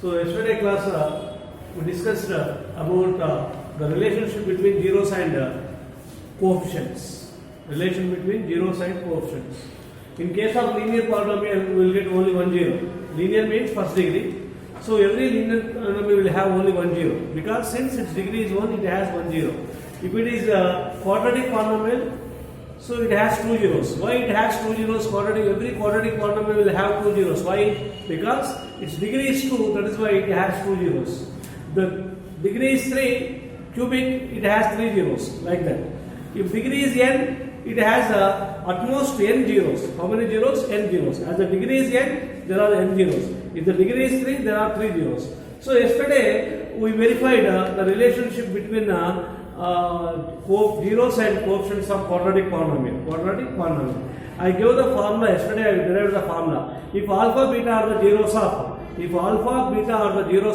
So yesterday class we discussed about the relationship between zeros and coefficients. Relation between zeros and coefficients. In case of linear polynomial, we will get only one zero. Linear means first degree. So every linear polynomial will have only one zero because since its degree is 1, it has one zero. If it is a quadratic polynomial, so it has two zeros. Why it has two zeros? Every quadratic polynomial will have two zeros. Why? Because its degree is 2, that is why it has two zeros. The degree is 3, cubic, it has 3 zeros, like that. If degree is n, it has at most n zeros. How many zeros? N zeros. As the degree is n, there are n zeros. If the degree is 3, there are 3 zeros. So yesterday we verified the relationship between zeros and coefficients of quadratic polynomial. I gave the formula yesterday. I derived the formula. If alpha beta are the zeros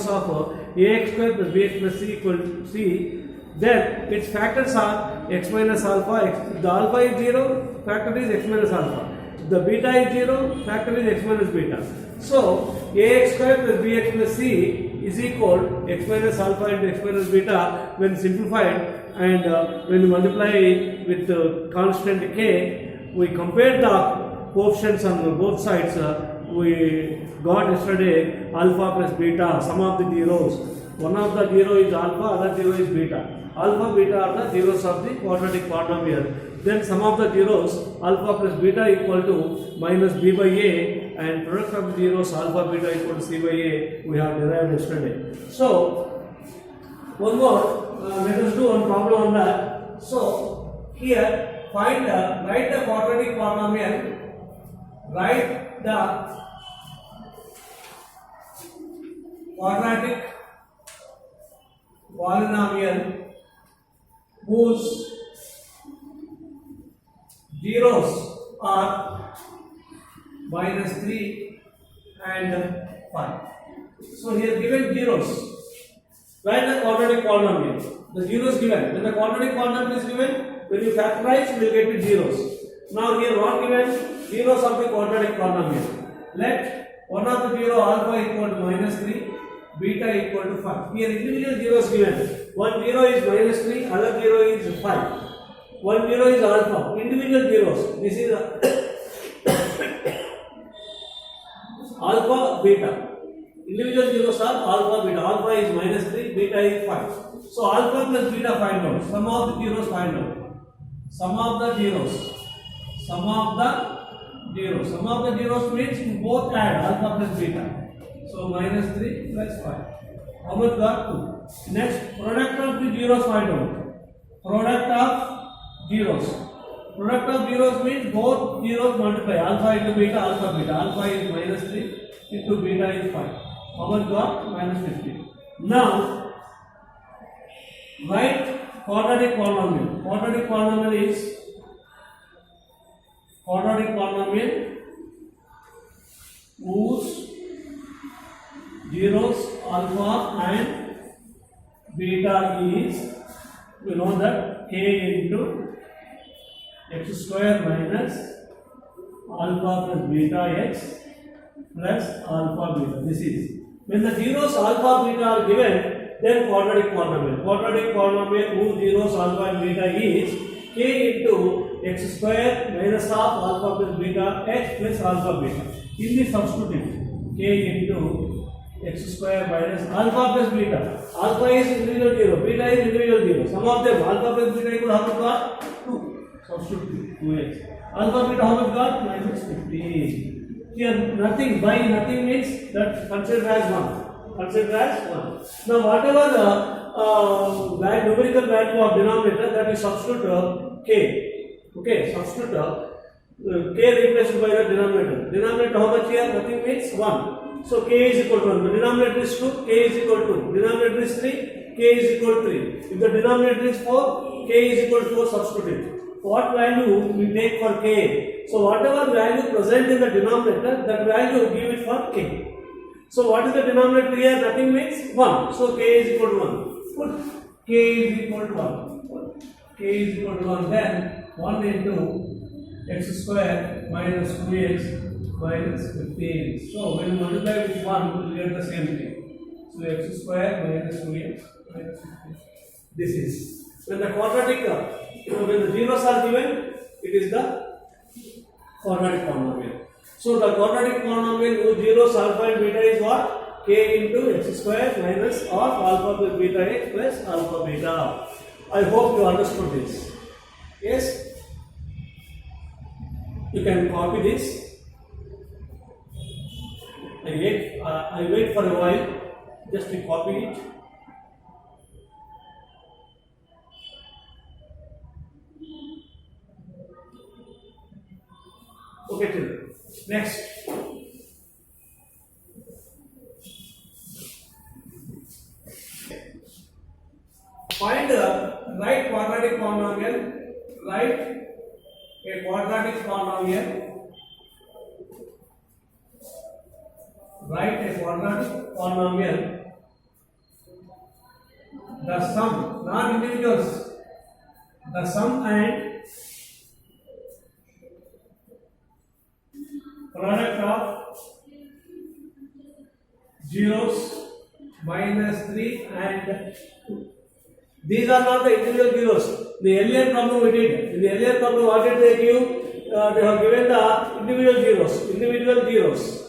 of ax square plus bx plus c equal to c, then its factors are x minus alpha. If the alpha is 0, factor is x minus alpha. If the beta is 0, factor is x minus beta. So ax square plus bx plus c is equal x minus alpha into x minus beta when simplified, and when we multiply with constant k, we compare the coefficients on both sides. We got yesterday alpha plus beta, sum of the zeros. One of the zero is alpha, other zero is beta. Alpha, beta are the zeros of the quadratic polynomial. Then sum of the zeros, alpha plus beta equal to minus b by a, and product of the zeros, alpha, beta equal to c by a, we have derived yesterday. So, one more, let us do one problem on that. So, here, write the quadratic polynomial, write the quadratic polynomial whose zeros are minus 3 and 5. So here given zeros. Write the quadratic polynomial. The zeros given. When the quadratic polynomial is given, when you factorize, you will get the zeros. Now here what given? Zeros of the quadratic polynomial. Let one of the zero alpha equal to minus 3, beta equal to 5. Here individual zeros given. One zero is minus 3, other zero is 5. One zero is alpha. Individual zeros. This is alpha, beta. Individual zeros are alpha, beta. Alpha is minus 3, beta is 5. So alpha plus beta find out. Sum of the zeros find out. Sum of the zeros. Sum of the zeros means you both add alpha plus beta. So minus 3 plus 5. How much got 2? Next, product of the zeros find out. Product of zeros. Product of zeros means both zeros multiply. Alpha into beta, alpha beta. Alpha is minus 3 into beta is 5. How much got? Minus 50. Now, write quadratic polynomial. Quadratic polynomial is whose zeros alpha and beta is, we know that k into x square minus alpha plus beta x plus alpha beta. This is when the zeros alpha beta are given, then quadratic polynomial. Quadratic polynomial whose zeros alpha and beta is k into x square minus half alpha plus beta x plus alpha beta. In the substitute, k into x square minus alpha plus beta. Alpha is individual zero, beta is individual zero. Sum of them, alpha plus beta equal how much got? 2. Substitute 2x. Alpha beta how much got? Minus 15. Here nothing, by nothing means that consider as 1. Consider as 1. Now whatever the numerical value of denominator, that is substitute k. Okay, substitute k replaced by the denominator. Denominator how much here? Nothing means 1. So k is equal to 1. The denominator is 2, k is equal to 2. Denominator is 3, k is equal to 3. If the denominator is 4, k is equal to 4, substitute. What value we take for k? So whatever value present in the denominator, that value give it for k. So what is the denominator here? Nothing means 1. So k is equal to 1. Put k is equal to 1. K is equal to 1. Then 1 into x square minus 2x minus 15. So when you multiply with 1, you will get the same thing. So x square minus 2x minus 15. This is when the quadratic when the zeros are given, it is the quadratic polynomial. So the quadratic polynomial whose zeros alpha and beta is what? K into x square minus of alpha plus beta x plus alpha beta. I hope you understood this. Yes? You can copy this. I wait for a while. Just to copy it. Okay, children. Next. Find the right quadratic polynomial. Write a quadratic polynomial. Write a quadratic polynomial. The sum, not individuals. The sum and product of zeros minus 3 and 2. These are not the individual zeros. The earlier problem we did. In the earlier problem, what did they give? They have given the individual zeros,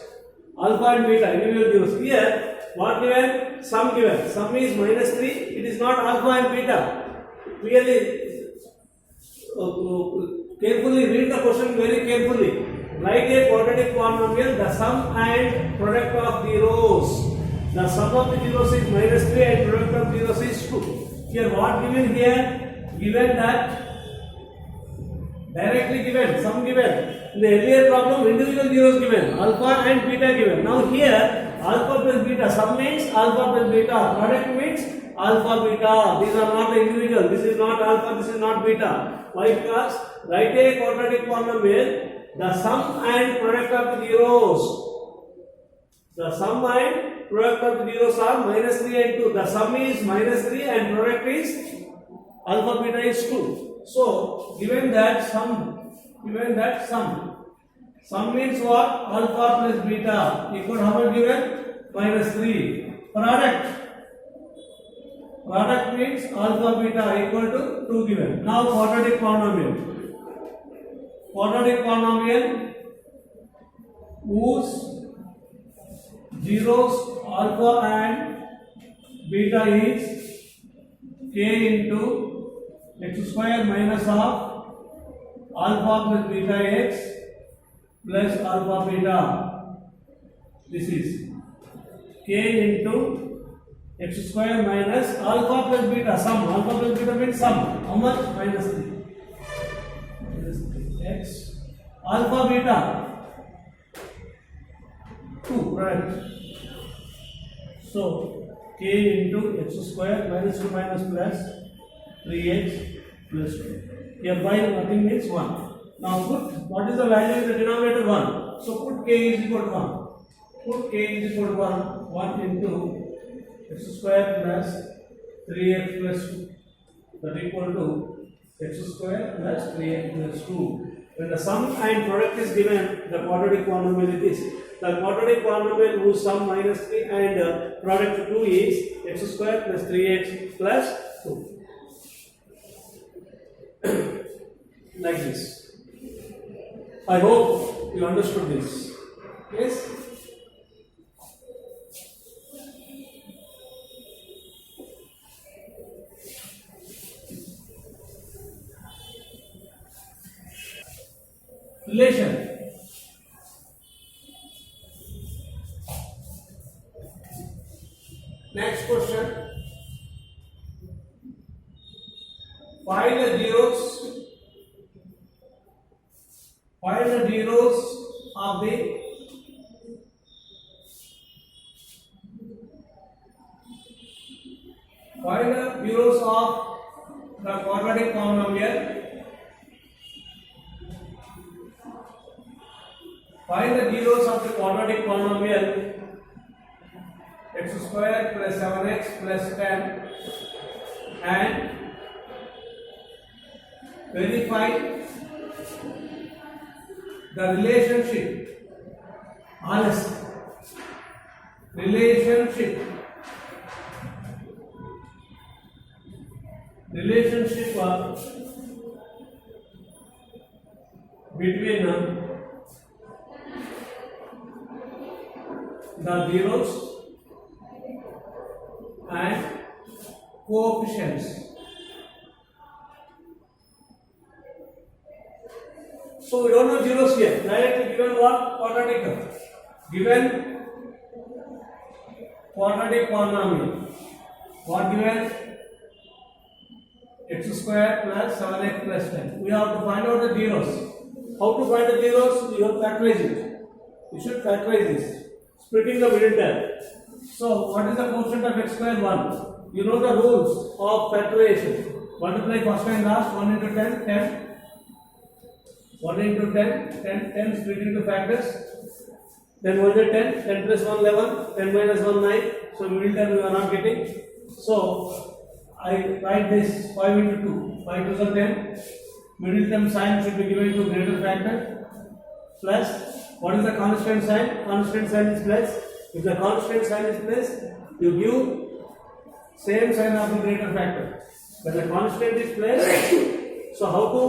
alpha and beta, individual zeros. Here, what given? Sum given. Sum is minus 3. It is not alpha and beta. Clearly, carefully read the question very carefully. Write a quadratic polynomial, the sum and product of zeros. The sum of the zeros is minus 3 and product of zeros is 2. Here what given here? Given that directly given, sum given. In the earlier problem, individual zeros given, alpha and beta given. Now here, alpha plus beta, sum means alpha plus beta, product means alpha beta. These are not the individual. This is not alpha, this is not beta. Why? Because write a quadratic polynomial. The sum and product of the zeros. The sum and product of the zeros are minus 3 and 2. The sum is minus 3 and product is alpha beta is 2. So, given that sum means what? Alpha plus beta equal how much given? Minus 3. Product means alpha beta equal to 2 given. Now, quadratic polynomial. Quadratic polynomial whose zeros alpha and beta is k into x square minus of alpha plus beta x plus alpha beta. This is k into x square minus alpha plus beta, sum. Alpha plus beta means sum. How much? Minus 3. X alpha beta 2, right? So k into x square minus 2 minus plus 3x plus 2. Hereby nothing means 1. Now put what is the value in the denominator? 1. So put k is equal to 1. Put k is equal to 1. 1 into x square plus 3x plus 2. That equal to x square plus 3x plus 2. When the sum and product is given, the quadratic polynomial is this. The quadratic polynomial whose sum minus 3 and product 2 is x square plus 3x plus 2. Like this. I hope you understood this. Yes? Relation. Next question. Find the zeros. Find the zeros of the quadratic polynomial. Find the zeros of the quadratic polynomial x square plus 7x plus 10 and verify the relationship relationship between the zeros and coefficients. So we don't know zeros here. Directly given what? Quadratic. Given quadratic polynomial. What given? X square plus 7x plus 10. We have to find out the zeros. How to find the zeros? You have to factorize it. You should factorize this. Splitting the middle term. So what is the quotient of x square? 1. You know the rules of factorization. Multiply first and last. 1 into 10, 10. 1 into 10, 10, 10 split into factors. Then 1 is 10, 10 plus 1, 11, 10 minus 1, 9. So middle term we are not getting. So I write this 5 into 2, 5 to 10. Middle term sign should be given to greater factor. Plus, what is the constant sign? Constant sign is plus. If the constant sign is plus, you give same sign of the greater factor. When the constant is plus, so how to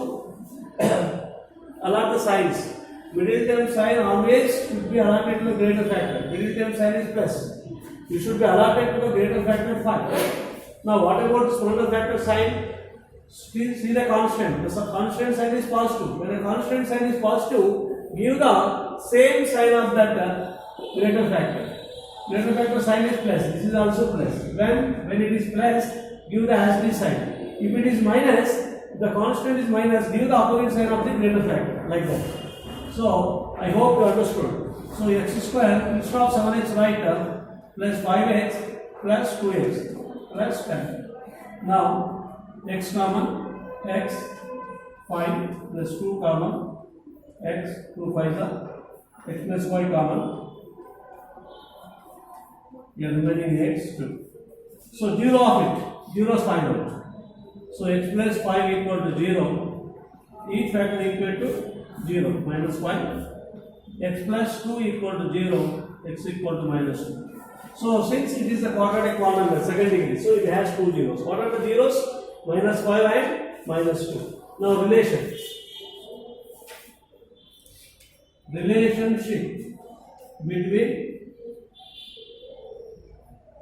allot the signs? Middle term sign always should be allotted to the greater factor. Middle term sign is plus. You should be allotted to the greater factor 5. Now, what about smaller factor sign? See the constant. The constant sign is positive. When a constant sign is positive, give the same sign of that greater factor. Greater factor sign is plus. This is also plus. When it is plus, give the as sign. If it is minus, the constant is minus, give the opposite sign of the greater factor. Like that. So, I hope you understood. So, x square, instead of 7x write plus 5x plus 2x plus 10. Now, x common, x 5 plus 2 common, x 2 5 x plus y common, here remaining x 2. So 0 of it, zeros find out. So x plus 5 equal to 0, each factor equal to 0, minus 5, x plus 2 equal to 0, x equal to minus 2. So since it is a quadratic polynomial, second degree, so it has 2 zeros. What are the zeros? Minus 5 and minus 2. Now relationship between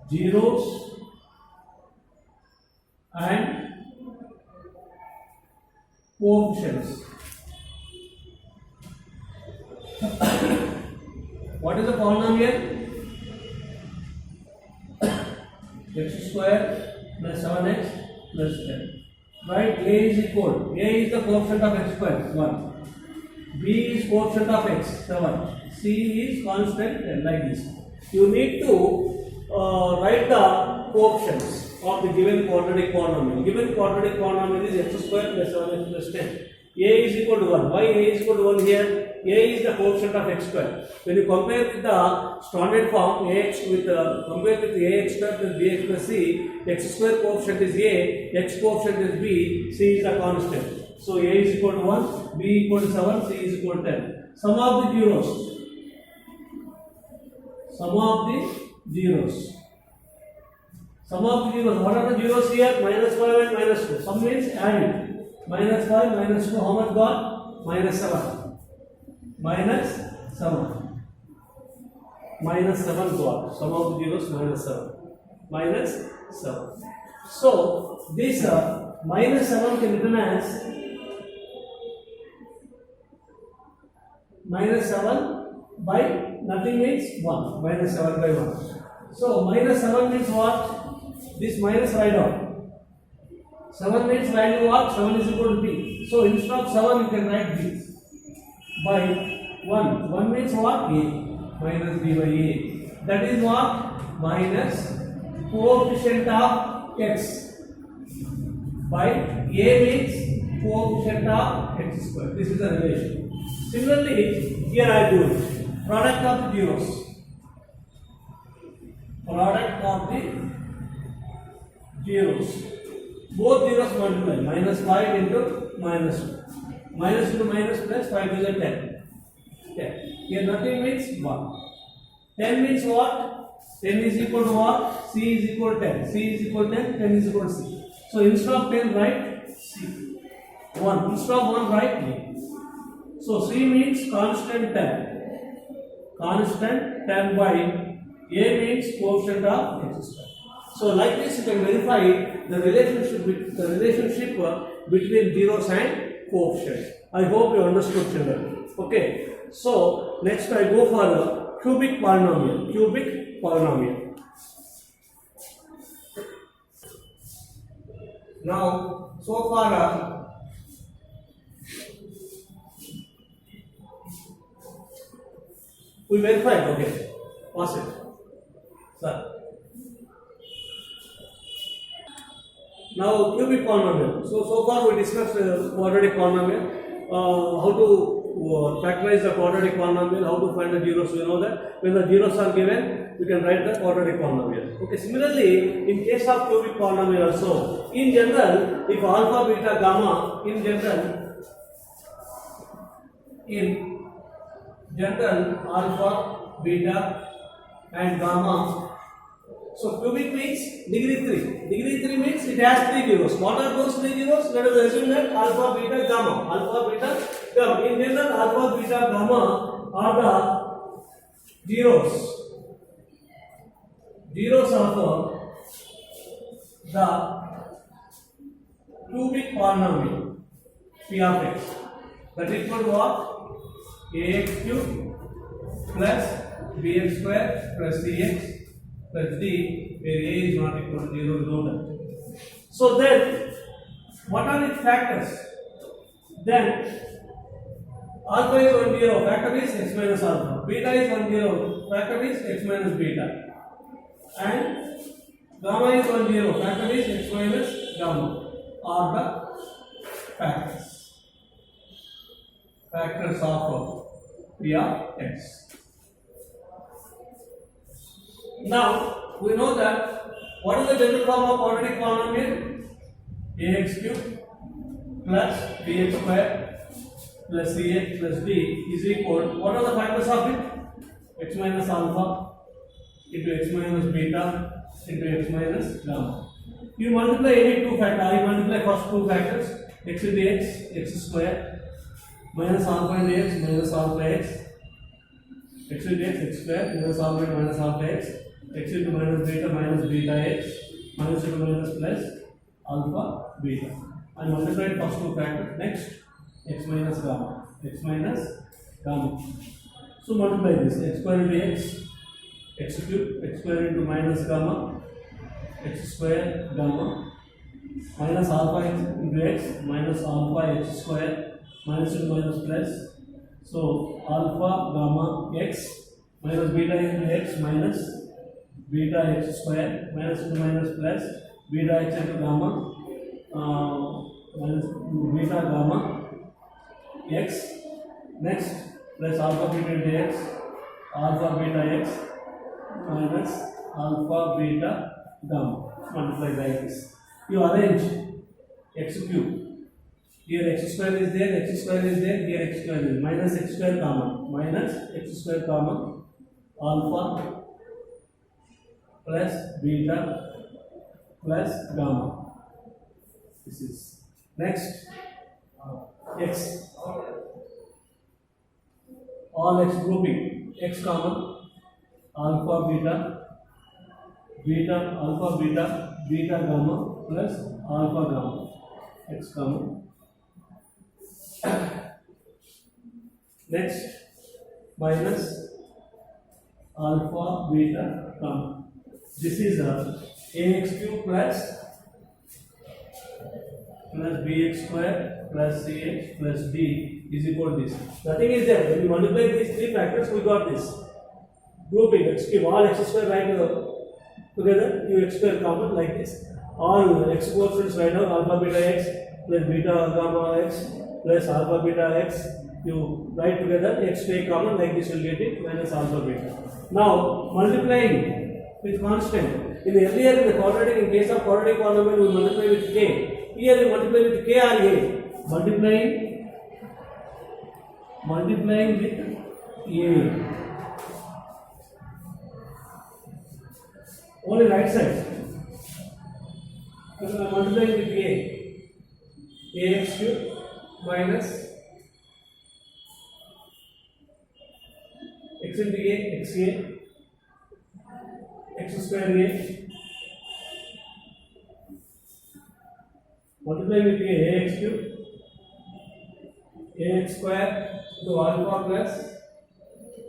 zeros and coefficients. What is the polynomial? X square plus 7x plus 10. Right? A is equal. A is the coefficient of x square, 1. B is coefficient of x, 7. C is constant, like this. You need to write the coefficients of the given quadratic polynomial. Given quadratic polynomial is x square plus 7x plus 10. A is equal to 1. Why A is equal to 1 here? A is the coefficient of x square. When you compare with the standard form ax with compare with ax square plus bx plus c, x square coefficient is a, x coefficient is b, c is the constant. So a is equal to 1, b equal to 7, c is equal to 10. Sum of the zeros. Sum of the zeros. Sum of the zeros. What are the zeros here? Minus 5 and minus 2. Sum means add it. Minus 5, minus 2, how much got? Minus 7. Minus 7. Minus 7 got. Sum of the zeros minus 7. Minus 7. So, this minus 7 can be written as minus 7 by nothing means 1. Minus 7 by 1. So, minus 7 means what? This minus write out. 7 means value what? 7 is equal to b. So instead of 7 you can write b by 1. 1 means what? A. Minus b by a. That is what? Minus coefficient of x by a means coefficient of x square. This is the relation. Similarly, here I do it. Product of the zeros. Product of the zeros. Both zeros multiply. Minus 5 into minus 2. Minus into minus plus 5 is a 10. 10. Here nothing means 1. 10 means what? 10 is equal to what? C is equal to 10. C is equal to 10. 10 is equal to C. So instead of 10, write C. 1. Instead of 1, write A. So C means constant 10. Constant 10 by A means coefficient of x square. So like this you can verify the relationship between zeros and coefficients. I hope you understood, children. Okay. So next I go for a cubic polynomial. Cubic polynomial. Now, so far we verified. Okay. Pass it. Sir. Now cubic polynomial. So far we discussed quadratic polynomial. How to factorize the quadratic polynomial, how to find the zeros. We know that when the zeros are given, we can write the quadratic polynomial. Okay. Similarly, in case of cubic polynomial also, in general, if alpha, beta, gamma, in general alpha, beta, and gamma. So cubic means degree 3. Degree 3 means it has 3 zeros. What are those 3 zeros? Let us assume that alpha, beta, gamma. Alpha, beta, gamma. In general, alpha, beta, gamma are the zeros. Zeros of the cubic polynomial P of x. That is equal to what? Ax cube plus bx square plus cx plus d, where a is not equal to 0, below that. So then, what are its factors? Then, alpha is 1, 0, factor is x minus alpha. Beta is 1, 0, factor is x minus beta. And gamma is 1, 0, factor is x minus gamma. Are the factors. Factors of P of x. Now, we know that what is the general form of quadratic polynomial? Ax cube plus bx square plus cx plus d is equal. What are the factors of it? X minus alpha into x minus beta into x minus gamma. You multiply any two factors. I multiply first two factors, x into x square, minus alpha into x minus alpha x, x into x square, minus alpha into minus alpha x, x into minus beta x, minus into minus plus alpha beta. I multiplied first two factors. Next, x minus gamma. So multiply this, x square into x cube, x square into minus gamma, x square gamma, minus alpha into x, minus alpha x square, minus into minus plus. So alpha gamma x, minus beta into x, minus beta x square, minus into minus plus, beta x into gamma, minus beta gamma x. Next, plus alpha beta into x, alpha beta x, minus alpha beta gamma. Multiply like this. You arrange x cube. Here x square is there, x square is there, here x square is minus x square common, minus x square common, alpha plus beta plus gamma. This is next x, all x grouping, x common, alpha beta, alpha beta gamma plus alpha gamma, x common. Next, minus alpha beta gamma. This is a ax cube plus bx square plus cx plus d is equal to this. Nothing is there. When you multiply these three factors, we got this. Grouping x cube, all x square right together, you x square common like this. All x coefficients right now, alpha beta x plus beta gamma x plus alpha beta x, you write together, x take common like this, you will get it minus alpha beta. Now, multiplying with constant. In the earlier, in the quadratic, in case of quadratic polynomial, we multiply with k. Here we multiply with k or a. Multiplying with a. Only right side. multiplying with a, ax cube minus x into a, x square a, multiplying with a, ax cube, ax square to alpha plus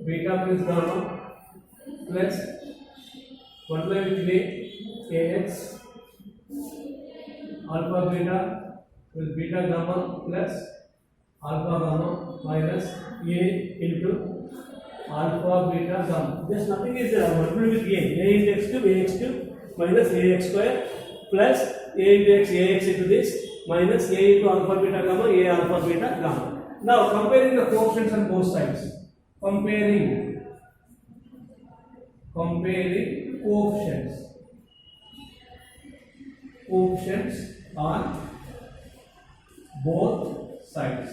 beta plus gamma plus multiplying with a, ax alpha beta with beta gamma plus alpha gamma minus a into alpha beta gamma. Just nothing is there. Multiply with a into x cube minus ax square plus a into x into this minus a into alpha beta gamma, a alpha beta gamma. Now comparing the coefficients on both sides. Comparing coefficients on both sides.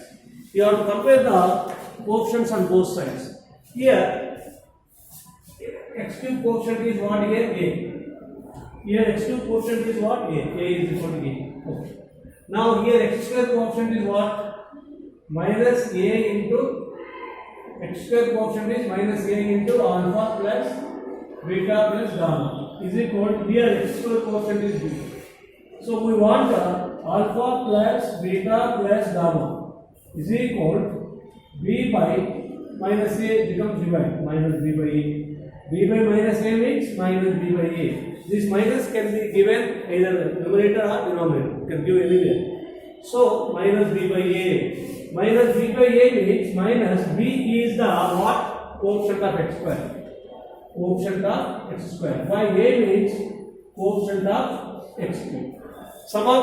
You have to compare the coefficients on both sides. Here x cube coefficient is what? Here a. Here x cube coefficient is what? A is equal to a. Okay. Now here x square coefficient is what? Minus a into x square coefficient is minus a into alpha plus beta plus gamma is equal to, here x square coefficient is b. So we want alpha plus beta plus gamma is equal to b by minus a becomes b by minus b by a. B by minus a means minus b by a. This minus can be given either numerator or denominator. You can give anywhere. So minus b by a. Minus b by a means minus b is the what? Coefficient of x square. Coefficient of x square. By a means coefficient of x cube. Sum of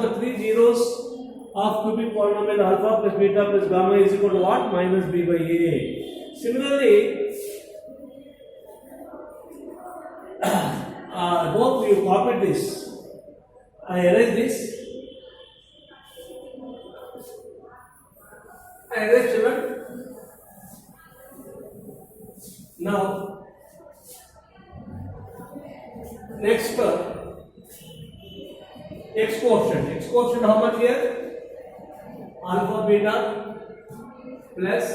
the three zeros of cubic polynomial alpha plus beta plus gamma is equal to what? Minus b by a. Similarly, hope you copied this. I erase this. I erase children. Now, next x coefficient. X coefficient how much here? Alpha beta plus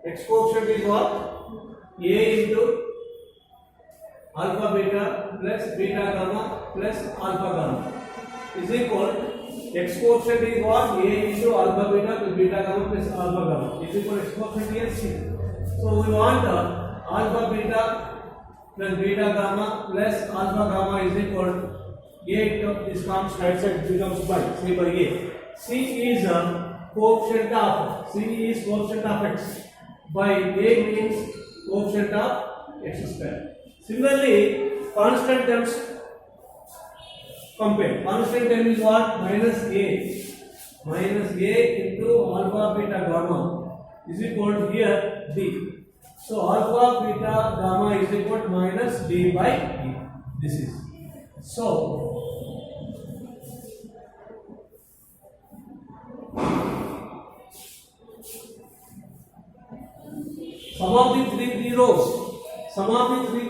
x coefficient is what? A into alpha beta plus beta gamma plus alpha gamma is equal x coefficient is what? A into alpha beta plus beta gamma plus alpha gamma is equal to x coefficient here C. So we want alpha beta plus beta gamma plus alpha gamma is equal to a into this comes right side becomes by C by a. C is coefficient of x. By a means coefficient of x square. Similarly, constant terms compare. Constant term is what? Minus a into alpha beta gamma is equal to here d. So alpha beta gamma is equal to minus d by e. This is so. Sum of the three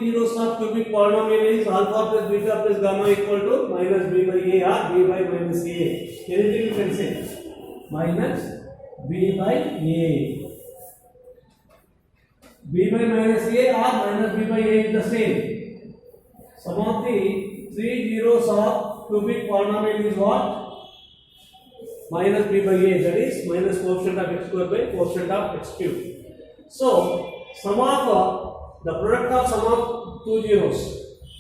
zeros of cubic polynomial is alpha plus beta plus gamma equal to minus b by a or b by minus a. Anything you can say. Minus b by a. B by minus a or minus b by a is the same. Sum of the three zeros of cubic polynomial is what? Minus b by a, that is minus coefficient of x square by coefficient of x cube. So, sum of the product of sum of two zeros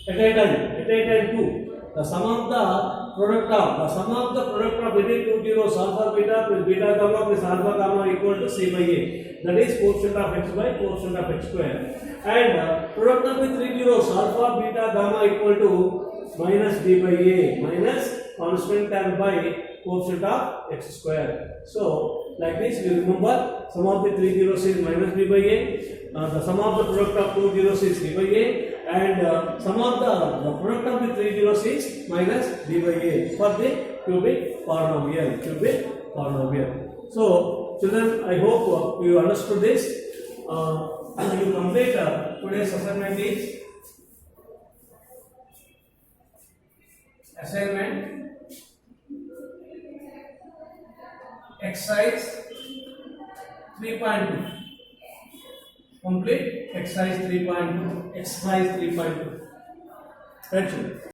at a time 2. The sum of the product of any two zeros alpha beta plus beta gamma plus alpha gamma equal to c by a. That is coefficient of x by coefficient of x square. And product of the three zeros alpha beta gamma equal to minus d by a minus constant term by coefficient of x square. So, like this you remember sum of the three zeros is minus b by a, the sum of the product of two zeros is c by a, and sum of the product of the three zeros is minus d by a for the cubic polynomial. So children, I hope you understood this. you complete today's assignment is assignment exercise 3.2. Complete exercise 3.2. Exercise 3.2. Right.